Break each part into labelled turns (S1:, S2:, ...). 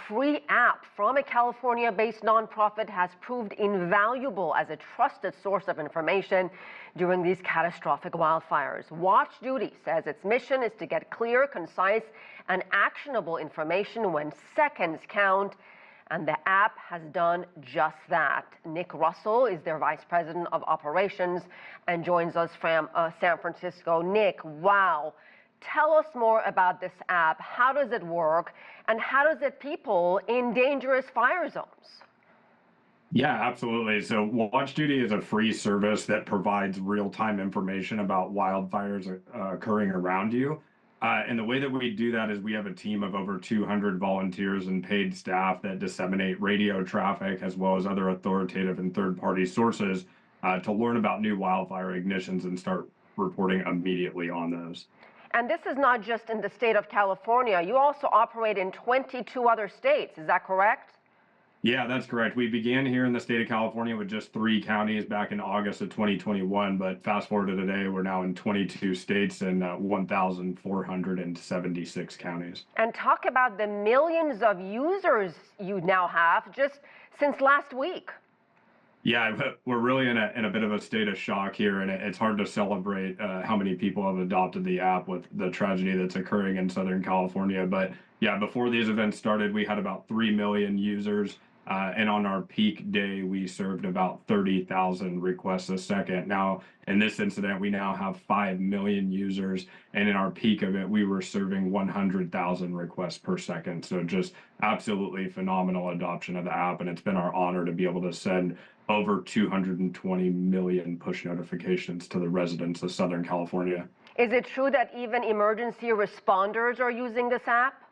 S1: free app from a California-based nonprofit has proved invaluable as a trusted source of information during these catastrophic wildfires. Watch Duty says its mission is to get clear, concise, and actionable information when seconds count, and the app has done just that. Nick Russell is their Vice President of Operations and joins us from San Francisco. Nick, wow. Tell us more about this app. How does it work, and how does it people in dangerous fire zones?
S2: Yeah, absolutely. So Watch Duty is a free service that provides real-time information about wildfires occurring around you. And the way that we do that is we have a team of over 200 volunteers and paid staff that disseminate radio traffic as well as other authoritative and third-party sources to learn about new wildfire ignitions and start reporting immediately on those.
S1: And this is not just in the state of California. You also operate in 22 other states. Is that correct?
S2: Yeah, that's correct. We began here in the state of California with just 3 counties back in August of 2021, but fast forward to today, we're now in 22 states and 1,476 counties.
S1: And talk about the millions of users you now have just since last week.
S2: Yeah, we're really in a bit of a state of shock here, and it's hard to celebrate how many people have adopted the app with the tragedy that's occurring in Southern California. But yeah, before these events started, we had about 3 million users. And on our peak day, we served about 30,000 requests a second. Now, in this incident, we now have 5 million users. And in our peak of it, we were serving 100,000 requests per second. So just absolutely phenomenal adoption of the app. And it's been our honor to be able to send over 220 million push notifications to the residents of Southern California.
S1: Is it true that even emergency responders are using this app?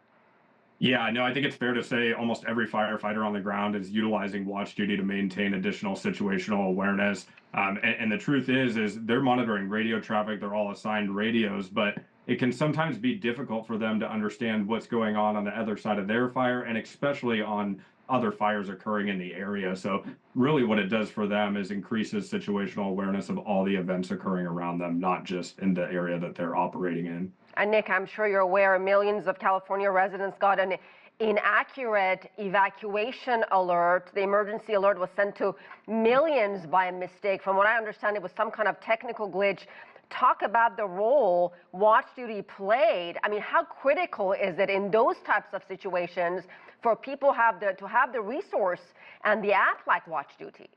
S2: Yeah, no, I think it's fair to say almost every firefighter on the ground is utilizing Watch Duty to maintain additional situational awareness. And the truth is they're monitoring radio traffic. They're all assigned radios, but it can sometimes be difficult for them to understand what's going on the other side of their fire, and especially on other fires occurring in the area. So really what it does for them is increases situational awareness of all the events occurring around them, not just in the area that they're operating in.
S1: And Nick, I'm sure you're aware millions of California residents got an inaccurate evacuation alert. The emergency alert was sent to millions by mistake. From what I understand, it was some kind of technical glitch. Talk about the role Watch Duty played. I mean, how critical is it in those types of situations for people to have the resource and the app like Watch Duty?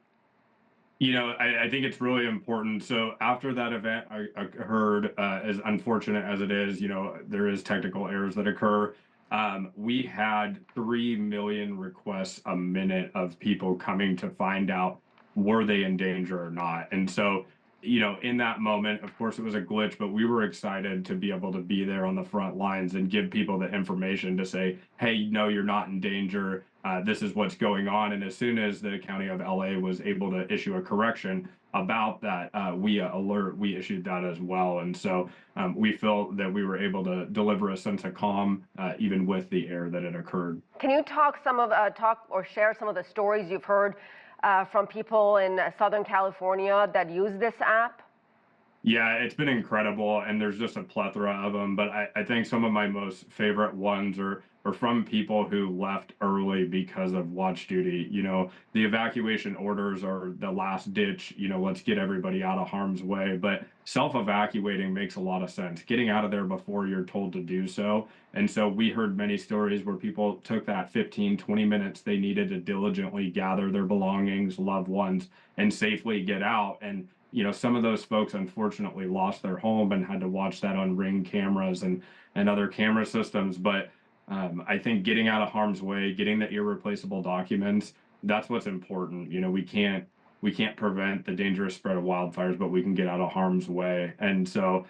S2: You know, I think it's really important. So after that event occurred, as unfortunate as it is, you know, there is technical errors that occur. We had 3 million requests a minute of people coming to find out were they in danger or not. And so, you know, in that moment, of course, it was a glitch, but we were excited to be able to be there on the front lines and give people the information to say, hey, no, you're not in danger. This is what's going on. And as soon as the County of LA was able to issue a correction about that WIA alert, we issued that as well. And so we felt that we were able to deliver a sense of calm, even with the error that had occurred.
S1: Can you talk or share some of the stories you've heard from people in Southern California that use this app?
S2: Yeah, it's been incredible, and there's just a plethora of them. But I think some of my most favorite ones are from people who left early because of Watch Duty. You know, the evacuation orders are the last ditch, you know, let's get everybody out of harm's way. But self-evacuating makes a lot of sense, getting out of there before you're told to do so. And so we heard many stories where people took that 15, 20 minutes they needed to diligently gather their belongings, loved ones, and safely get out. And you know, some of those folks unfortunately lost their home and had to watch that on Ring cameras and other camera systems. But I think getting out of harm's way, getting the irreplaceable documents, that's what's important. You know, we can't prevent the dangerous spread of wildfires, but we can get out of harm's way. And so,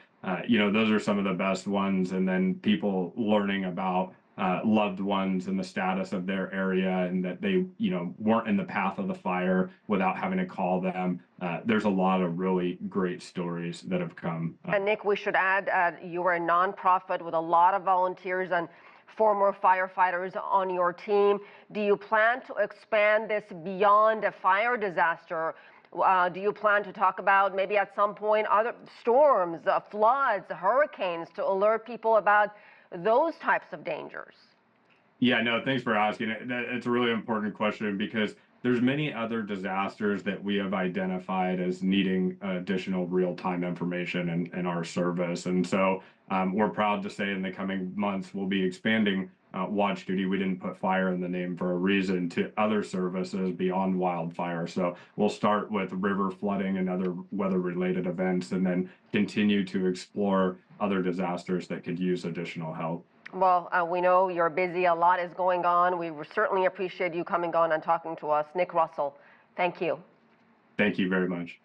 S2: you know, those are some of the best ones. And then people learning about loved ones and the status of their area and that they, you know, weren't in the path of the fire without having to call them. There's a lot of really great stories that have come.
S1: And Nick, we should add, you are a nonprofit with a lot of volunteers and former firefighters on your team. Do you plan to expand this beyond a fire disaster? Do you plan to talk about maybe at some point other storms, floods, hurricanes to alert people about those types of dangers?
S2: Yeah, no, thanks for asking. It's a really important question because there's many other disasters that we have identified as needing additional real-time information in our service. And so we're proud to say in the coming months we'll be expanding Watch Duty. We didn't put fire in the name for a reason, to other services beyond wildfire. So we'll start with river flooding and other weather-related events, and then continue to explore other disasters that could use additional help.
S1: Well, we know you're busy. A lot is going on. We certainly appreciate you coming on and talking to us. Nick Russell, thank you.
S2: Thank you very much.